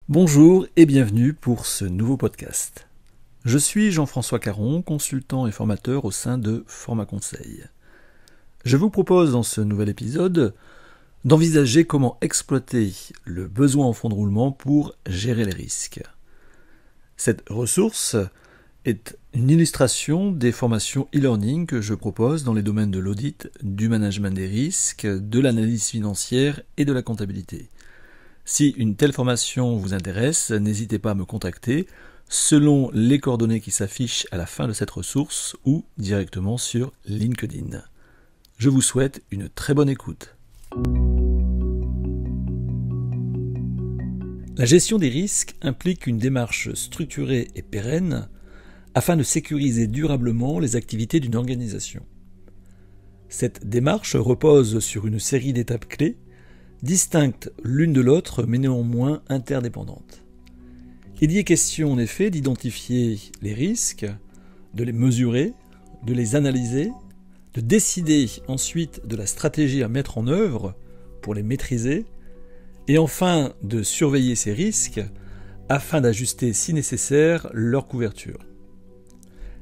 Bonjour et bienvenue pour ce nouveau podcast. Je suis Jean-François Caron, consultant et formateur au sein de Format Conseil. Je vous propose dans ce nouvel épisode d'envisager comment exploiter le besoin en fonds de roulement pour gérer les risques. Cette ressource est une illustration des formations e-learning que je propose dans les domaines de l'audit, du management des risques, de l'analyse financière et de la comptabilité. Si une telle formation vous intéresse, n'hésitez pas à me contacter selon les coordonnées qui s'affichent à la fin de cette ressource ou directement sur LinkedIn. Je vous souhaite une très bonne écoute. La gestion des risques implique une démarche structurée et pérenne afin de sécuriser durablement les activités d'une organisation. Cette démarche repose sur une série d'étapes clés distinctes l'une de l'autre mais néanmoins interdépendantes. Il y est question en effet d'identifier les risques, de les mesurer, de les analyser, de décider ensuite de la stratégie à mettre en œuvre pour les maîtriser, et enfin de surveiller ces risques afin d'ajuster si nécessaire leur couverture.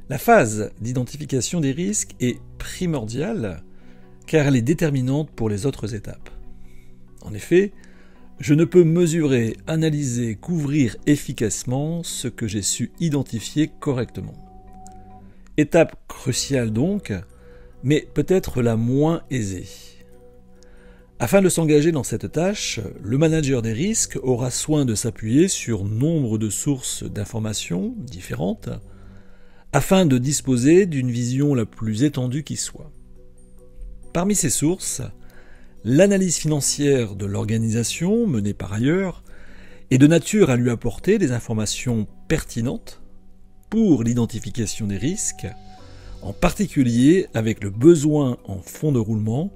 La phase d'identification des risques est primordiale car elle est déterminante pour les autres étapes. En effet, je ne peux mesurer, analyser, couvrir efficacement ce que j'ai su identifier correctement. Étape cruciale donc, mais peut-être la moins aisée. Afin de s'engager dans cette tâche, le manager des risques aura soin de s'appuyer sur nombre de sources d'informations différentes afin de disposer d'une vision la plus étendue qui soit. Parmi ces sources, l'analyse financière de l'organisation, menée par ailleurs, est de nature à lui apporter des informations pertinentes pour l'identification des risques, en particulier avec le besoin en fonds de roulement,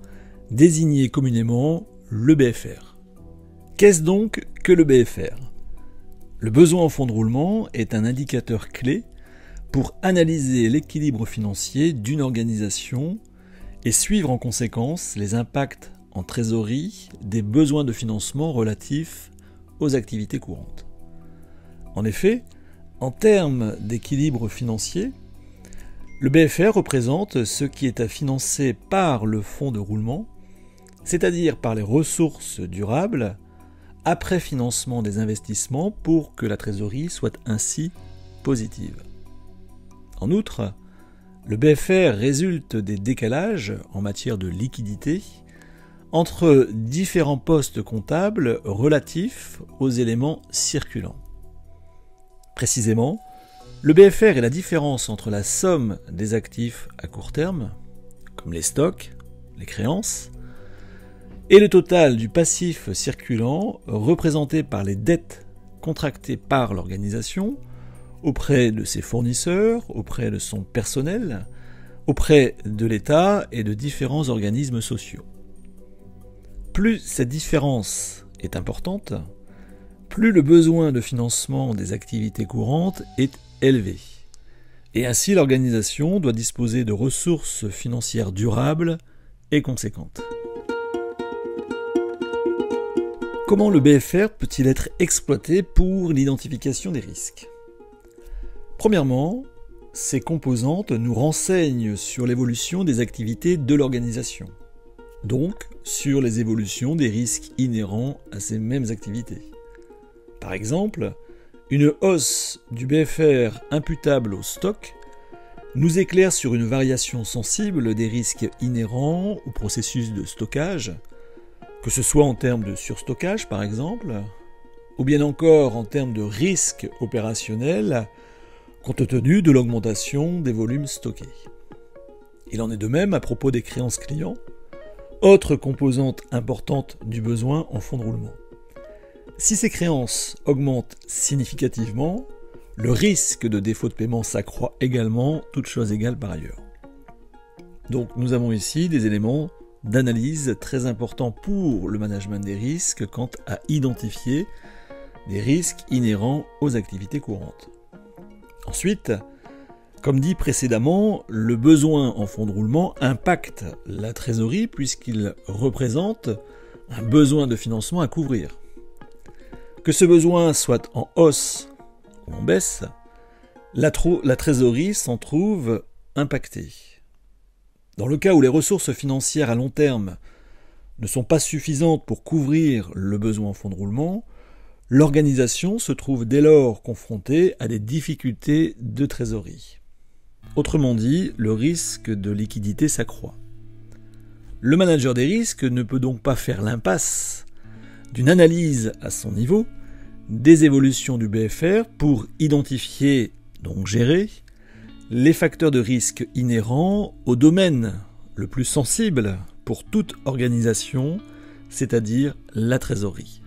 désigné communément le BFR. Qu'est-ce donc que le BFR ? Le besoin en fonds de roulement est un indicateur clé pour analyser l'équilibre financier d'une organisation et suivre en conséquence les impacts en trésorerie des besoins de financement relatifs aux activités courantes. En effet, en termes d'équilibre financier, le BFR représente ce qui est à financer par le fonds de roulement, c'est-à-dire par les ressources durables, après financement des investissements pour que la trésorerie soit ainsi positive. En outre, le BFR résulte des décalages en matière de liquidité entre différents postes comptables relatifs aux éléments circulants. Précisément, le BFR est la différence entre la somme des actifs à court terme, comme les stocks, les créances, et le total du passif circulant représenté par les dettes contractées par l'organisation auprès de ses fournisseurs, auprès de son personnel, auprès de l'État et de différents organismes sociaux. Plus cette différence est importante, plus le besoin de financement des activités courantes est élevé. Et ainsi l'organisation doit disposer de ressources financières durables et conséquentes. Comment le BFR peut-il être exploité pour l'identification des risques ? Premièrement, ces composantes nous renseignent sur l'évolution des activités de l'organisation, donc sur les évolutions des risques inhérents à ces mêmes activités. Par exemple, une hausse du BFR imputable au stock nous éclaire sur une variation sensible des risques inhérents au processus de stockage, que ce soit en termes de surstockage par exemple, ou bien encore en termes de risques opérationnels compte tenu de l'augmentation des volumes stockés. Il en est de même à propos des créances clients, autre composante importante du besoin en fonds de roulement. Si ces créances augmentent significativement, le risque de défaut de paiement s'accroît également, toutes choses égales par ailleurs. Donc nous avons ici des éléments d'analyse très importants pour le management des risques quant à identifier des risques inhérents aux activités courantes. Ensuite, comme dit précédemment, le besoin en fonds de roulement impacte la trésorerie puisqu'il représente un besoin de financement à couvrir. Que ce besoin soit en hausse ou en baisse, la trésorerie s'en trouve impactée. Dans le cas où les ressources financières à long terme ne sont pas suffisantes pour couvrir le besoin en fonds de roulement, l'organisation se trouve dès lors confrontée à des difficultés de trésorerie. Autrement dit, le risque de liquidité s'accroît. Le manager des risques ne peut donc pas faire l'impasse d'une analyse à son niveau des évolutions du BFR pour identifier, donc gérer, les facteurs de risque inhérents au domaine le plus sensible pour toute organisation, c'est-à-dire la trésorerie.